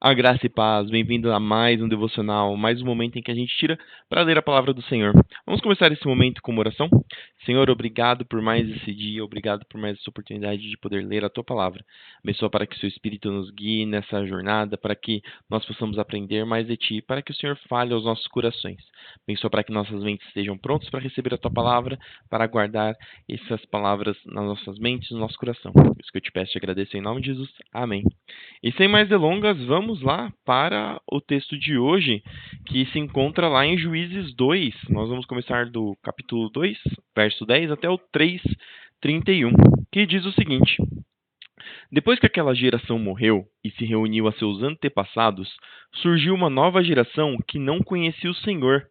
A graça e paz, bem-vindo a mais um devocional, mais um momento em que a gente tira para ler a palavra do Senhor. Vamos começar esse momento com uma oração? Senhor, obrigado por mais esse dia, obrigado por mais essa oportunidade de poder ler a Tua palavra. Abençoa para que o Seu Espírito nos guie nessa jornada, para que nós possamos aprender mais de Ti, para que o Senhor fale aos nossos corações. Abençoa para que nossas mentes estejam prontas para receber a Tua palavra, para guardar essas palavras nas nossas mentes, no nosso coração. Por isso que eu te peço e agradeço em nome de Jesus. Amém. E sem mais delongas, vamos lá para o texto de hoje, que se encontra lá em Juízes 2. Nós vamos começar do capítulo 2, verso 10 até o 3, 31, que diz o seguinte: Depois que aquela geração morreu e se reuniu a seus antepassados, surgiu uma nova geração que não conhecia o Senhor,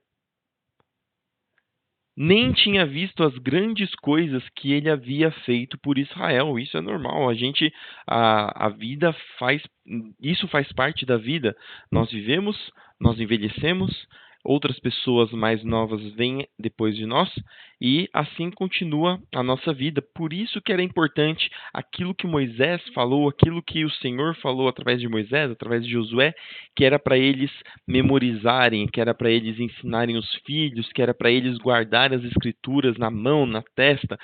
nem tinha visto as grandes coisas que ele havia feito por Israel. Isso é normal. A vida faz, isso faz parte da vida. Nós vivemos, nós envelhecemos, outras pessoas mais novas vêm depois de nós e assim continua a nossa vida. Por isso que era importante aquilo que Moisés falou, aquilo que o Senhor falou através de Moisés, através de Josué, que era para eles memorizarem, que era para eles ensinarem os filhos, que era para eles guardarem as escrituras na mão, na testa,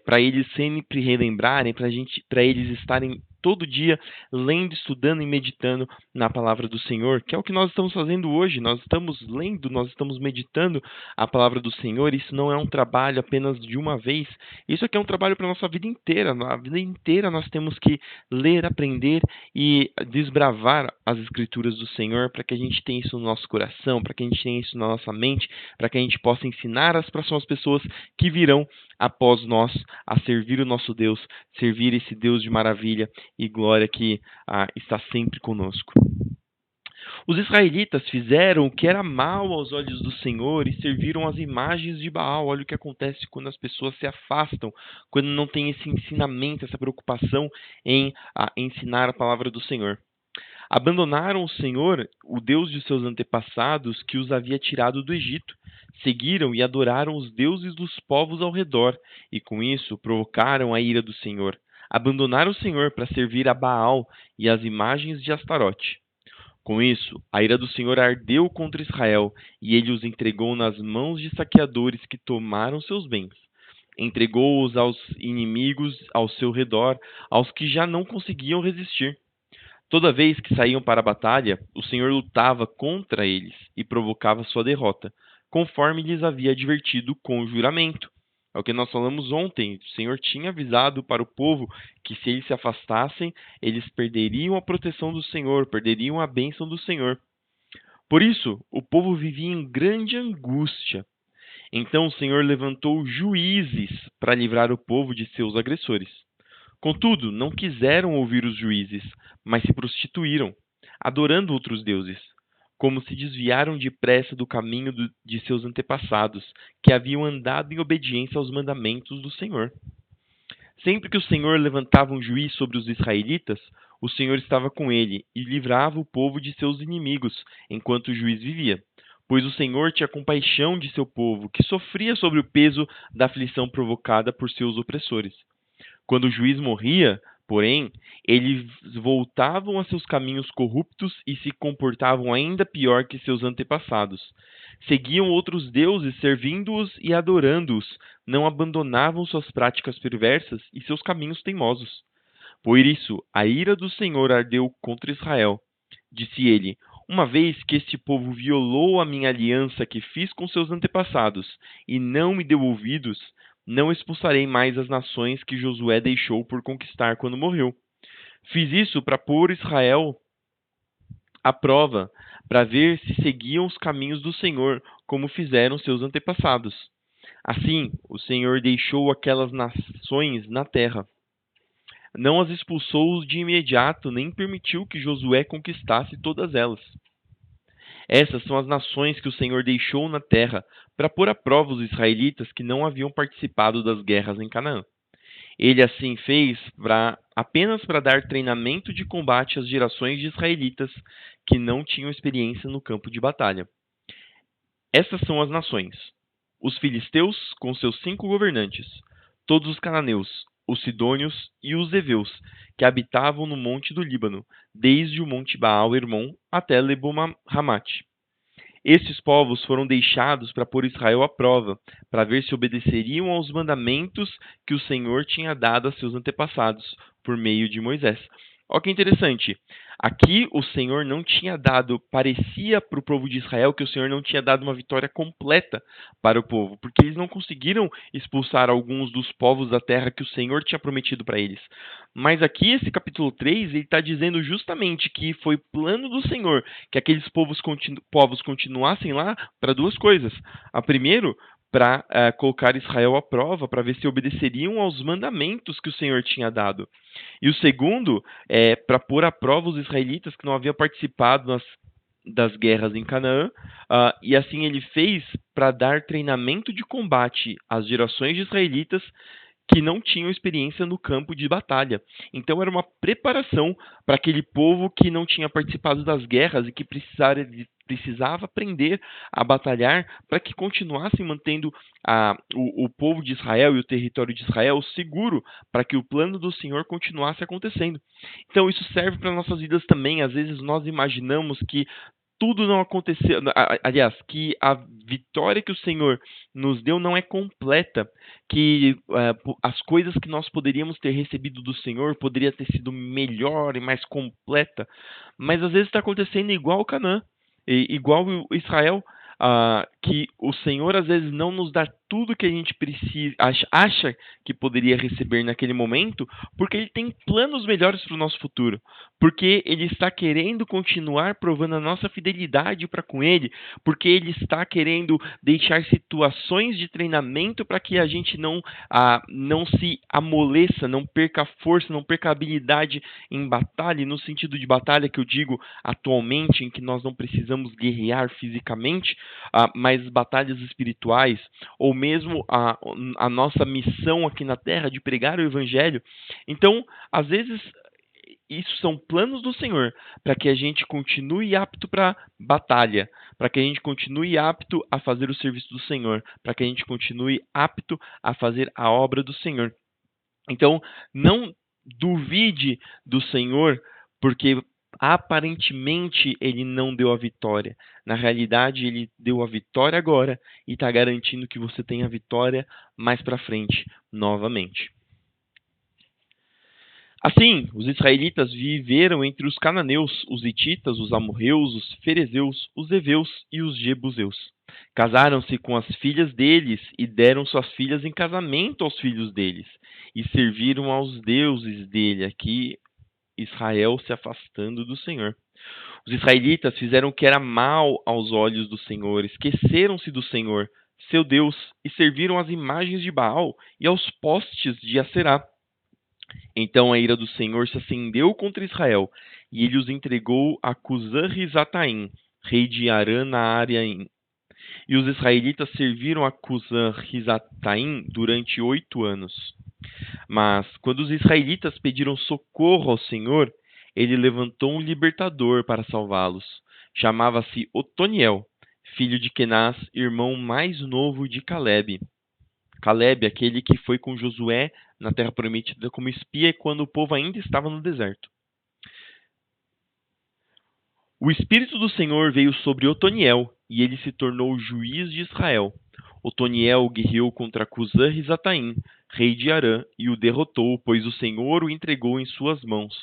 para eles sempre relembrarem, para eles estarem todo dia lendo, estudando e meditando na palavra do Senhor, que é o que nós estamos fazendo hoje. Nós estamos lendo, nós estamos meditando a palavra do Senhor. Isso não é um trabalho apenas de uma vez. Isso aqui é um trabalho para a nossa vida inteira. A vida inteira nós temos que ler, aprender e desbravar as escrituras do Senhor para que a gente tenha isso no nosso coração, para que a gente tenha isso na nossa mente, para que a gente possa ensinar as próximas pessoas que virão após nós a servir o nosso Deus, servir esse Deus de maravilha e glória que está sempre conosco. Os israelitas fizeram o que era mal aos olhos do Senhor e serviram as imagens de Baal. Olha o que acontece quando as pessoas se afastam, quando não tem esse ensinamento, essa preocupação em ensinar a palavra do Senhor. Abandonaram o Senhor, o Deus de seus antepassados, que os havia tirado do Egito. Seguiram e adoraram os deuses dos povos ao redor, e com isso provocaram a ira do Senhor. Abandonaram o Senhor para servir a Baal e as imagens de Astarote. Com isso, a ira do Senhor ardeu contra Israel, e ele os entregou nas mãos de saqueadores que tomaram seus bens. Entregou-os aos inimigos ao seu redor, aos que já não conseguiam resistir. Toda vez que saíam para a batalha, o Senhor lutava contra eles e provocava sua derrota, conforme lhes havia advertido com juramento. É o que nós falamos ontem. O Senhor tinha avisado para o povo que se eles se afastassem, eles perderiam a proteção do Senhor, perderiam a bênção do Senhor. Por isso, o povo vivia em grande angústia. Então o Senhor levantou juízes para livrar o povo de seus agressores. Contudo, não quiseram ouvir os juízes, mas se prostituíram, adorando outros deuses, como se desviaram depressa do caminho de seus antepassados, que haviam andado em obediência aos mandamentos do Senhor. Sempre que o Senhor levantava um juiz sobre os israelitas, o Senhor estava com ele e livrava o povo de seus inimigos, enquanto o juiz vivia. Pois o Senhor tinha compaixão de seu povo, que sofria sob o peso da aflição provocada por seus opressores. Quando o juiz morria, porém, eles voltavam a seus caminhos corruptos e se comportavam ainda pior que seus antepassados. Seguiam outros deuses, servindo-os e adorando-os, não abandonavam suas práticas perversas e seus caminhos teimosos. Por isso, a ira do Senhor ardeu contra Israel. Disse ele: Uma vez que este povo violou a minha aliança que fiz com seus antepassados e não me deu ouvidos, não expulsarei mais as nações que Josué deixou por conquistar quando morreu. Fiz isso para pôr Israel à prova, para ver se seguiam os caminhos do Senhor, como fizeram seus antepassados. Assim, o Senhor deixou aquelas nações na terra. Não as expulsou de imediato, nem permitiu que Josué conquistasse todas elas. Essas são as nações que o Senhor deixou na terra para pôr à prova os israelitas que não haviam participado das guerras em Canaã. Ele assim fez apenas para dar treinamento de combate às gerações de israelitas que não tinham experiência no campo de batalha. Essas são as nações: os filisteus com seus 5 governantes, todos os cananeus, os sidônios e os heveus, que habitavam no monte do Líbano, desde o monte Baal-Hermon até Lebo-Hamate. Estes povos foram deixados para pôr Israel à prova, para ver se obedeceriam aos mandamentos que o Senhor tinha dado a seus antepassados por meio de Moisés. Olha que interessante. Aqui o Senhor não tinha dado, parecia para o povo de Israel que o Senhor não tinha dado uma vitória completa para o povo, porque eles não conseguiram expulsar alguns dos povos da terra que o Senhor tinha prometido para eles. Mas aqui, esse capítulo 3, ele está dizendo justamente que foi plano do Senhor que aqueles povos continuassem lá para duas coisas. A primeiro, para colocar Israel à prova, para ver se obedeceriam aos mandamentos que o Senhor tinha dado. E o segundo, para pôr à prova os israelitas que não haviam participado das guerras em Canaã, e assim ele fez para dar treinamento de combate às gerações de israelitas que não tinham experiência no campo de batalha. Então era uma preparação para aquele povo que não tinha participado das guerras e que precisava aprender a batalhar para que continuassem mantendo o povo de Israel e o território de Israel seguro para que o plano do Senhor continuasse acontecendo. Então isso serve para nossas vidas também. Às vezes nós imaginamos que tudo não aconteceu, aliás, que a vitória que o Senhor nos deu não é completa, que as coisas que nós poderíamos ter recebido do Senhor poderia ter sido melhor e mais completa, mas às vezes está acontecendo igual o Canaã, igual o Israel, que o Senhor às vezes não nos dá tudo que a gente precisa, acha que poderia receber naquele momento, porque Ele tem planos melhores para o nosso futuro, porque Ele está querendo continuar provando a nossa fidelidade para com Ele, porque Ele está querendo deixar situações de treinamento para que a gente não se amoleça, não perca força, não perca habilidade em batalha, e no sentido de batalha que eu digo atualmente, em que nós não precisamos guerrear fisicamente, mas batalhas espirituais, ou mesmo a nossa missão aqui na Terra de pregar o Evangelho. Então, às vezes, isso são planos do Senhor para que a gente continue apto para batalha, para que a gente continue apto a fazer o serviço do Senhor, para que a gente continue apto a fazer a obra do Senhor. Então, não duvide do Senhor, porque aparentemente ele não deu a vitória. Na realidade, ele deu a vitória agora e está garantindo que você tenha a vitória mais para frente, novamente. Assim, os israelitas viveram entre os cananeus, os hititas, os amorreus, os ferezeus, os heveus e os jebuseus. Casaram-se com as filhas deles e deram suas filhas em casamento aos filhos deles, e serviram aos deuses dele. Aqui, Israel se afastando do Senhor. Os israelitas fizeram o que era mal aos olhos do Senhor, esqueceram-se do Senhor, seu Deus, e serviram às imagens de Baal e aos postes de Aserá. Então a ira do Senhor se acendeu contra Israel, e ele os entregou a Cusã-Risataim, rei de Arã-Naaraim. E os israelitas serviram a Cusã-Risataim durante 8 anos. Mas, quando os israelitas pediram socorro ao Senhor, ele levantou um libertador para salvá-los. Chamava-se Otoniel, filho de Kenaz, irmão mais novo de Caleb. Caleb, aquele que foi com Josué na terra prometida como espia quando o povo ainda estava no deserto. O Espírito do Senhor veio sobre Otoniel, e ele se tornou juiz de Israel. Otoniel guerreou contra Cusã-Risataim, rei de Arã, e o derrotou, pois o Senhor o entregou em suas mãos.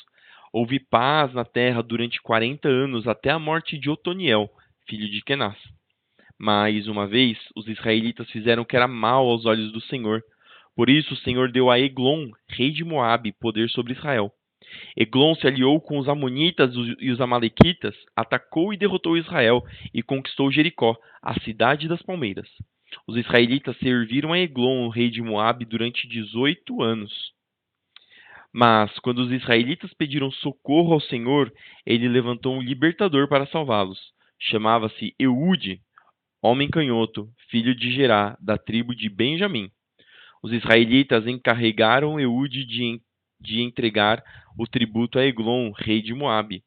Houve paz na terra durante 40 anos, até a morte de Otoniel, filho de Kenaz. Mais uma vez, os israelitas fizeram o que era mal aos olhos do Senhor. Por isso o Senhor deu a Eglon, rei de Moabe, poder sobre Israel. Eglon se aliou com os amonitas e os amalequitas, atacou e derrotou Israel e conquistou Jericó, a cidade das palmeiras. Os israelitas serviram a Eglon, rei de Moabe, durante 18 anos. Mas, quando os israelitas pediram socorro ao Senhor, ele levantou um libertador para salvá-los. Chamava-se Eude, homem canhoto, filho de Gerá, da tribo de Benjamim. Os israelitas encarregaram Eude de entregar o tributo a Eglon, rei de Moabe.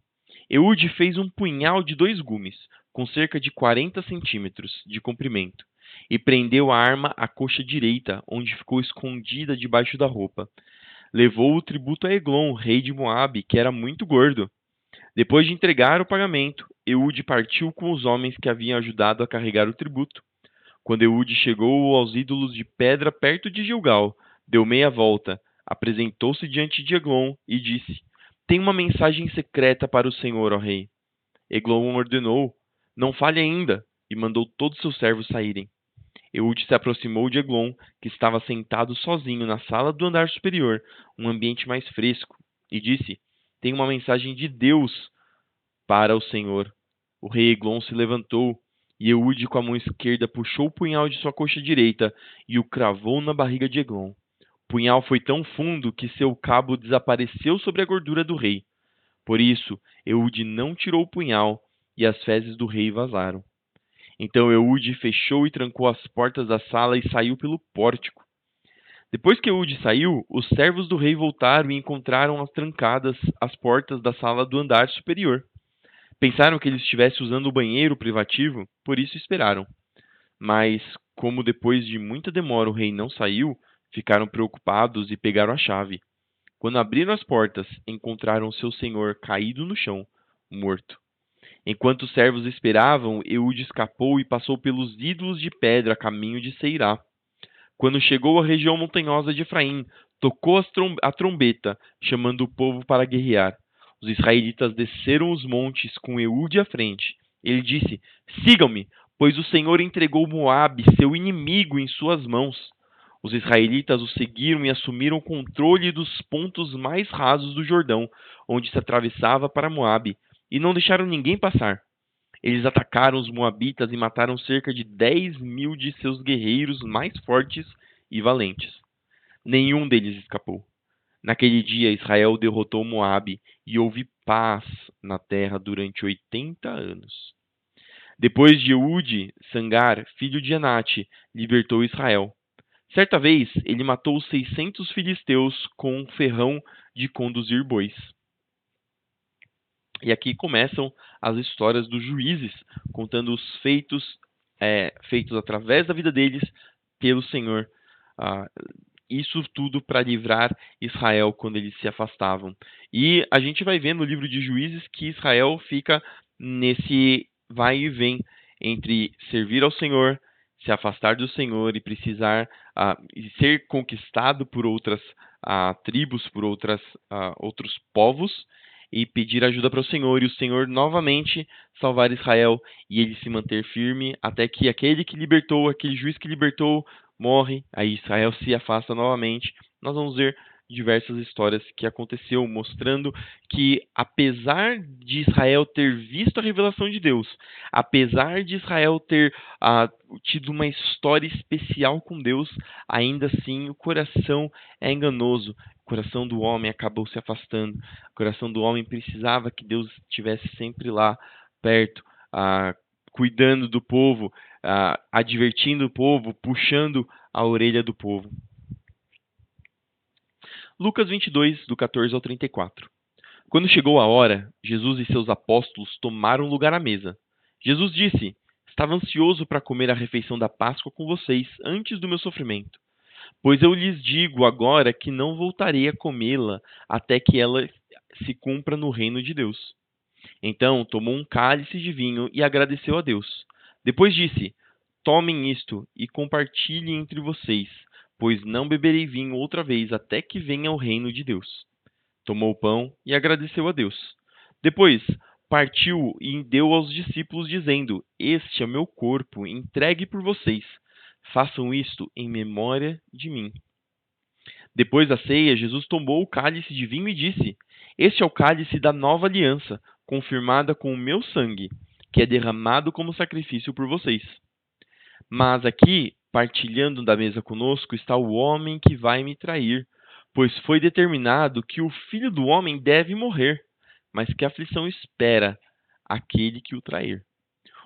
Eude fez um punhal de 2 gumes, com cerca de 40 centímetros de comprimento, e prendeu a arma à coxa direita, onde ficou escondida debaixo da roupa. levou o tributo a Eglon, rei de Moabe, que era muito gordo. Depois de entregar o pagamento, Eude partiu com os homens que haviam ajudado a carregar o tributo. Quando Eude chegou aos ídolos de pedra perto de Gilgal, deu meia volta, apresentou-se diante de Eglon e disse: Tenho uma mensagem secreta para o Senhor, ó rei. Eglon ordenou: Não fale ainda, e mandou todos seus servos saírem. Eude se aproximou de Eglon, que estava sentado sozinho na sala do andar superior, um ambiente mais fresco, e disse: Tenho uma mensagem de Deus para o Senhor. O rei Eglon se levantou, e Eude, com a mão esquerda, puxou o punhal de sua coxa direita e o cravou na barriga de Eglon. O punhal foi tão fundo que seu cabo desapareceu sobre a gordura do rei. Por isso, Eude não tirou o punhal, e as fezes do rei vazaram. Então Eude fechou e trancou as portas da sala e saiu pelo pórtico. Depois que Eude saiu, os servos do rei voltaram e encontraram as trancadas as portas da sala do andar superior. Pensaram que ele estivesse usando o banheiro privativo, por isso esperaram. Mas, como depois de muita demora o rei não saiu, ficaram preocupados e pegaram a chave. Quando abriram as portas, encontraram seu senhor caído no chão, morto. Enquanto os servos esperavam, Eude escapou e passou pelos ídolos de pedra a caminho de Seirá. Quando chegou à região montanhosa de Efraim, tocou a trombeta, chamando o povo para guerrear. Os israelitas desceram os montes com Eude à frente. Ele disse: Sigam-me, pois o Senhor entregou Moabe, seu inimigo, em suas mãos. Os israelitas o seguiram e assumiram o controle dos pontos mais rasos do Jordão, onde se atravessava para Moabe, e não deixaram ninguém passar. Eles atacaram os moabitas e mataram cerca de 10.000 de seus guerreiros mais fortes e valentes. Nenhum deles escapou. Naquele dia, Israel derrotou Moabe e houve paz na terra durante 80 anos. Depois de Eude, Sangar, filho de Anate, libertou Israel. Certa vez, ele matou 600 filisteus com um ferrão de conduzir bois. E aqui começam as histórias dos juízes, contando os feitos feitos através da vida deles pelo Senhor. Ah, isso tudo para livrar Israel quando eles se afastavam. E a gente vai ver no livro de Juízes que Israel fica nesse vai e vem entre servir ao Senhor, se afastar do Senhor e precisar e ser conquistado por outras tribos, por outros povos, e pedir ajuda para o Senhor, e o Senhor novamente salvar Israel, e ele se manter firme até que aquele que libertou, aquele juiz que libertou, morre, aí Israel se afasta novamente. Nós vamos ver diversas histórias que aconteceu, mostrando que apesar de Israel ter visto a revelação de Deus, apesar de Israel ter tido uma história especial com Deus, ainda assim o coração é enganoso. O coração do homem acabou se afastando. O coração do homem precisava que Deus estivesse sempre lá, perto, cuidando do povo, advertindo o povo, puxando a orelha do povo. Lucas 22, do 14 ao 34. Quando chegou a hora, Jesus e seus apóstolos tomaram lugar à mesa. Jesus disse: Estava ansioso para comer a refeição da Páscoa com vocês antes do meu sofrimento. Pois eu lhes digo agora que não voltarei a comê-la até que ela se cumpra no reino de Deus. Então tomou um cálice de vinho e agradeceu a Deus. Depois disse: Tomem isto e compartilhem entre vocês, pois não beberei vinho outra vez até que venha o reino de Deus. Tomou o pão e agradeceu a Deus. Depois partiu e deu aos discípulos, dizendo: Este é meu corpo, entregue por vocês. Façam isto em memória de mim. Depois da ceia, Jesus tomou o cálice de vinho e disse: Este é o cálice da nova aliança, confirmada com o meu sangue, que é derramado como sacrifício por vocês. Mas aqui, partilhando da mesa conosco, está o homem que vai me trair, pois foi determinado que o Filho do Homem deve morrer, mas que aflição espera aquele que o trair.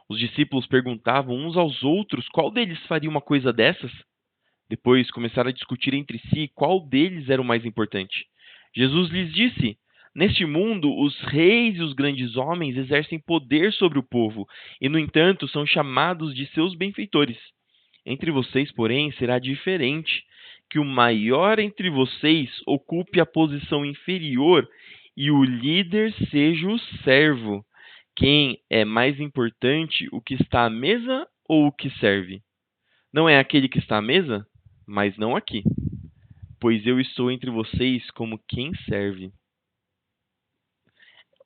Os discípulos perguntavam uns aos outros qual deles faria uma coisa dessas. Depois começaram a discutir entre si qual deles era o mais importante. Jesus lhes disse: Neste mundo, os reis e os grandes homens exercem poder sobre o povo, e, no entanto, são chamados de seus benfeitores. Entre vocês, porém, será diferente. que o maior entre vocês ocupe a posição inferior e o líder seja o servo. Quem é mais importante, o que está à mesa ou o que serve? Não é aquele que está à mesa, mas não aqui, pois eu estou entre vocês como quem serve.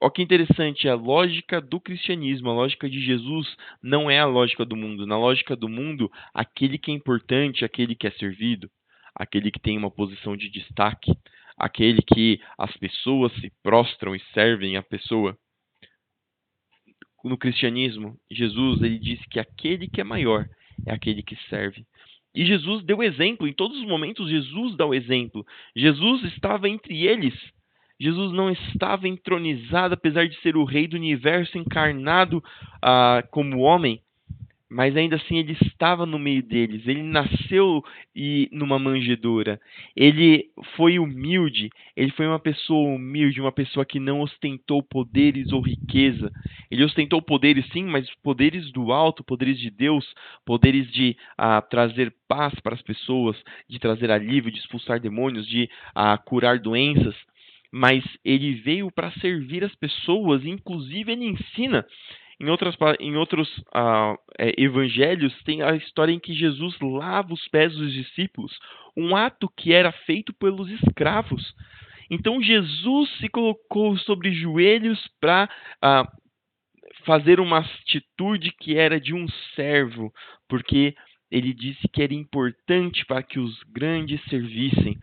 Olha que interessante, a lógica do cristianismo, a lógica de Jesus não é a lógica do mundo. Na lógica do mundo, aquele que é importante, aquele que é servido, aquele que tem uma posição de destaque, aquele que as pessoas se prostram e servem a pessoa. No cristianismo, Jesus ele disse que aquele que é maior é aquele que serve. E Jesus deu exemplo, em todos os momentos Jesus dá o exemplo. Jesus estava entre eles. Jesus não estava entronizado, apesar de ser o rei do universo encarnado como homem, mas ainda assim ele estava no meio deles. Ele nasceu numa manjedoura. Ele foi humilde. Ele foi uma pessoa humilde, uma pessoa que não ostentou poderes ou riqueza. Ele ostentou poderes, sim, mas poderes do alto, poderes de Deus, poderes de trazer paz para as pessoas, de trazer alívio, de expulsar demônios, de curar doenças. Mas ele veio para servir as pessoas, inclusive ele ensina. Em outros evangelhos, tem a história em que Jesus lava os pés dos discípulos, um ato que era feito pelos escravos. Então, Jesus se colocou sobre joelhos para fazer uma atitude que era de um servo, porque ele disse que era importante para que os grandes servissem.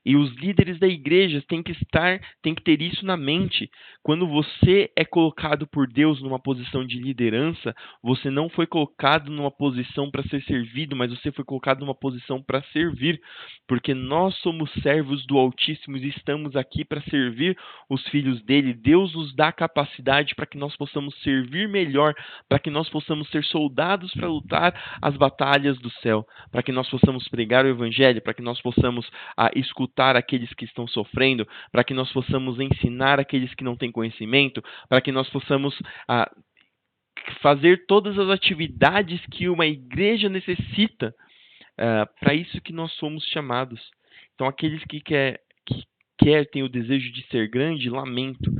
E os líderes da igreja têm que ter isso na mente. Quando você é colocado por Deus numa posição de liderança, você não foi colocado numa posição para ser servido, mas você foi colocado numa posição para servir, porque nós somos servos do Altíssimo e estamos aqui para servir os filhos dele. Deus nos dá capacidade para que nós possamos servir melhor, para que nós possamos ser soldados para lutar as batalhas do céu, para que nós possamos pregar o evangelho, para que nós possamos escutar aqueles que estão sofrendo, para que nós possamos ensinar aqueles que não têm conhecimento, para que nós possamos fazer todas as atividades que uma igreja necessita. Para isso que nós somos chamados. Então, aqueles que têm o desejo de ser grande, lamento,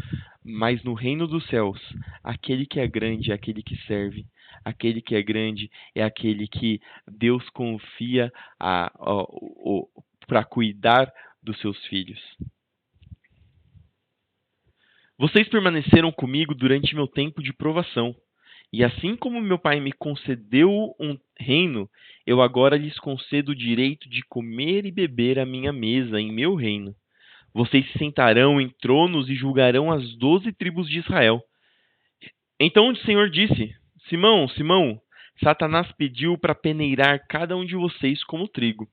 mas no reino dos céus, aquele que é grande é aquele que serve. Aquele que é grande é aquele que Deus confia para cuidar dos seus filhos. Vocês permaneceram comigo durante meu tempo de provação, e assim como meu pai me concedeu um reino, eu agora lhes concedo o direito de comer e beber à minha mesa em meu reino. Vocês se sentarão em tronos e julgarão as 12 tribos de Israel. Então o Senhor disse: Simão, Simão, Satanás pediu para peneirar cada um de vocês como trigo.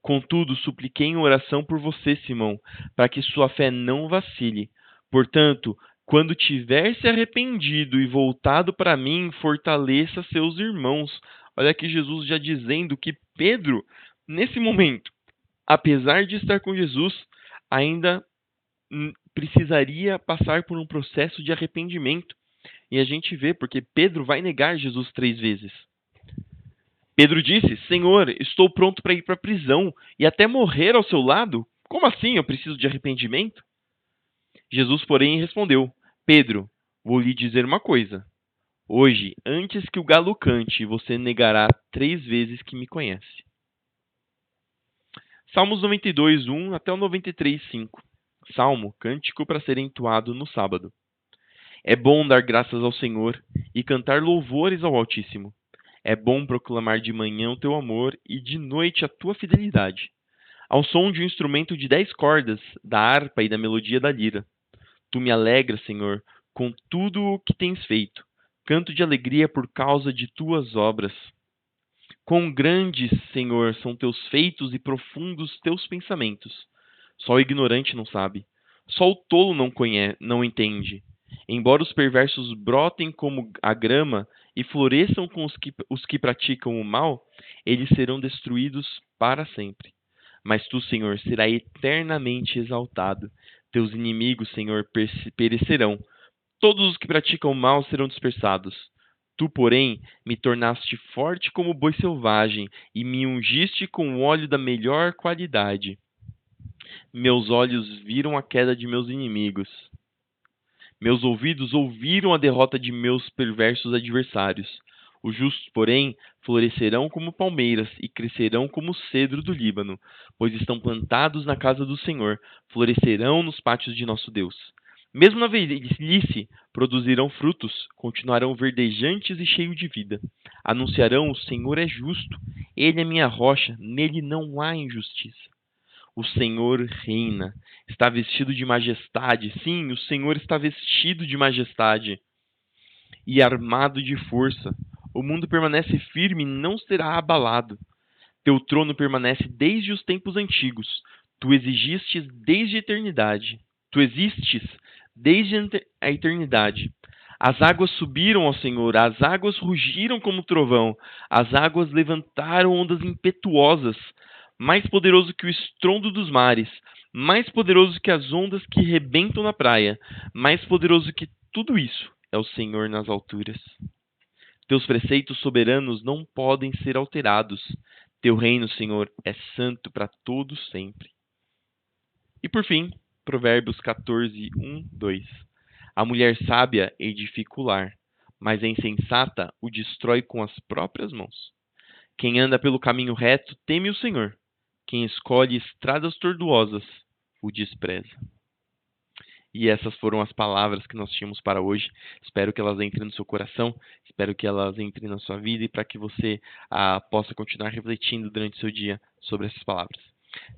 Contudo, supliquei em oração por você, Simão, para que sua fé não vacile. Portanto, quando tiver se arrependido e voltado para mim, fortaleça seus irmãos. Olha aqui Jesus já dizendo que Pedro, nesse momento, apesar de estar com Jesus, ainda precisaria passar por um processo de arrependimento. E a gente vê, porque Pedro vai negar Jesus 3 vezes. Pedro disse: Senhor, estou pronto para ir para a prisão e até morrer ao seu lado? Como assim eu preciso de arrependimento? Jesus, porém, respondeu: Pedro, vou lhe dizer uma coisa. Hoje, antes que o galo cante, você negará 3 vezes que me conhece. Salmos 92, 1 até o 93, 5. Salmo, cântico para ser entoado no sábado. É bom dar graças ao Senhor e cantar louvores ao Altíssimo. É bom proclamar de manhã o teu amor e de noite a tua fidelidade. Ao som de um instrumento de 10 cordas, da harpa e da melodia da lira. Tu me alegras, Senhor, com tudo o que tens feito. Canto de alegria por causa de tuas obras. Quão grandes, Senhor, são teus feitos e profundos teus pensamentos. Só o ignorante não sabe. Só o tolo não entende. Embora os perversos brotem como a grama e floresçam com os que praticam o mal, eles serão destruídos para sempre. Mas tu, Senhor, serás eternamente exaltado. Teus inimigos, Senhor, perecerão. Todos os que praticam o mal serão dispersados. Tu, porém, me tornaste forte como boi selvagem e me ungiste com óleo da melhor qualidade. Meus olhos viram a queda de meus inimigos. Meus ouvidos ouviram a derrota de meus perversos adversários. Os justos, porém, florescerão como palmeiras e crescerão como o cedro do Líbano, pois estão plantados na casa do Senhor, florescerão nos pátios de nosso Deus. Mesmo na velhice, produzirão frutos, continuarão verdejantes e cheios de vida. Anunciarão: o Senhor é justo, ele é minha rocha, nele não há injustiça. O Senhor reina, está vestido de majestade. Sim, o Senhor está vestido de majestade e armado de força. O mundo permanece firme e não será abalado. Teu trono permanece desde os tempos antigos. Tu existes desde a eternidade. Tu existes desde a eternidade. As águas subiram ao Senhor, as águas rugiram como trovão, as águas levantaram ondas impetuosas, mais poderoso que o estrondo dos mares, mais poderoso que as ondas que rebentam na praia, mais poderoso que tudo isso é o Senhor nas alturas. Teus preceitos soberanos não podem ser alterados. Teu reino, Senhor, é santo para todo sempre. E por fim, Provérbios 14, 1, 2. A mulher sábia edifica o lar, mas a insensata o destrói com as próprias mãos. Quem anda pelo caminho reto teme o Senhor. Quem escolhe estradas tortuosas o despreza. E essas foram as palavras que nós tínhamos para hoje. Espero que elas entrem no seu coração, espero que elas entrem na sua vida e para que você possa continuar refletindo durante o seu dia sobre essas palavras.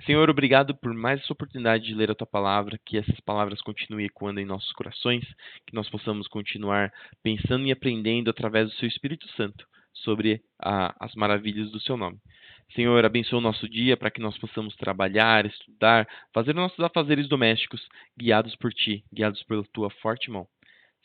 Senhor, obrigado por mais essa oportunidade de ler a Tua palavra, que essas palavras continuem ecoando em nossos corações, que nós possamos continuar pensando e aprendendo através do Seu Espírito Santo sobre as maravilhas do Seu nome. Senhor, abençoa o nosso dia para que nós possamos trabalhar, estudar, fazer nossos afazeres domésticos, guiados por Ti, guiados pela Tua forte mão.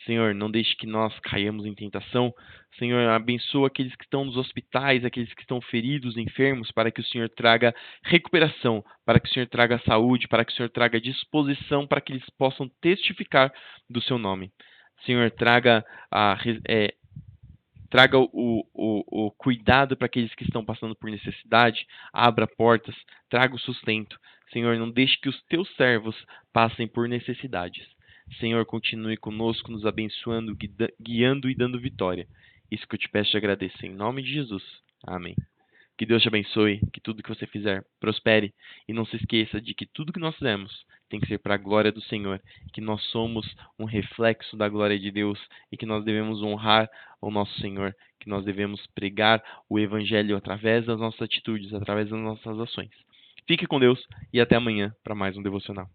Senhor, não deixe que nós caiamos em tentação. Senhor, abençoa aqueles que estão nos hospitais, aqueles que estão feridos, enfermos, para que o Senhor traga recuperação, para que o Senhor traga saúde, para que o Senhor traga disposição, para que eles possam testificar do Seu nome. Senhor, traga o cuidado para aqueles que estão passando por necessidade, abra portas, traga o sustento. Senhor, não deixe que os Teus servos passem por necessidades. Senhor, continue conosco, nos abençoando, guiando e dando vitória. Isso que eu te peço e agradeço. Em nome de Jesus. Amém. Que Deus te abençoe, que tudo que você fizer prospere. E não se esqueça de que tudo que nós fizemos tem que ser para a glória do Senhor. Que nós somos um reflexo da glória de Deus e que nós devemos honrar o nosso Senhor. Que nós devemos pregar o Evangelho através das nossas atitudes, através das nossas ações. Fique com Deus e até amanhã para mais um devocional.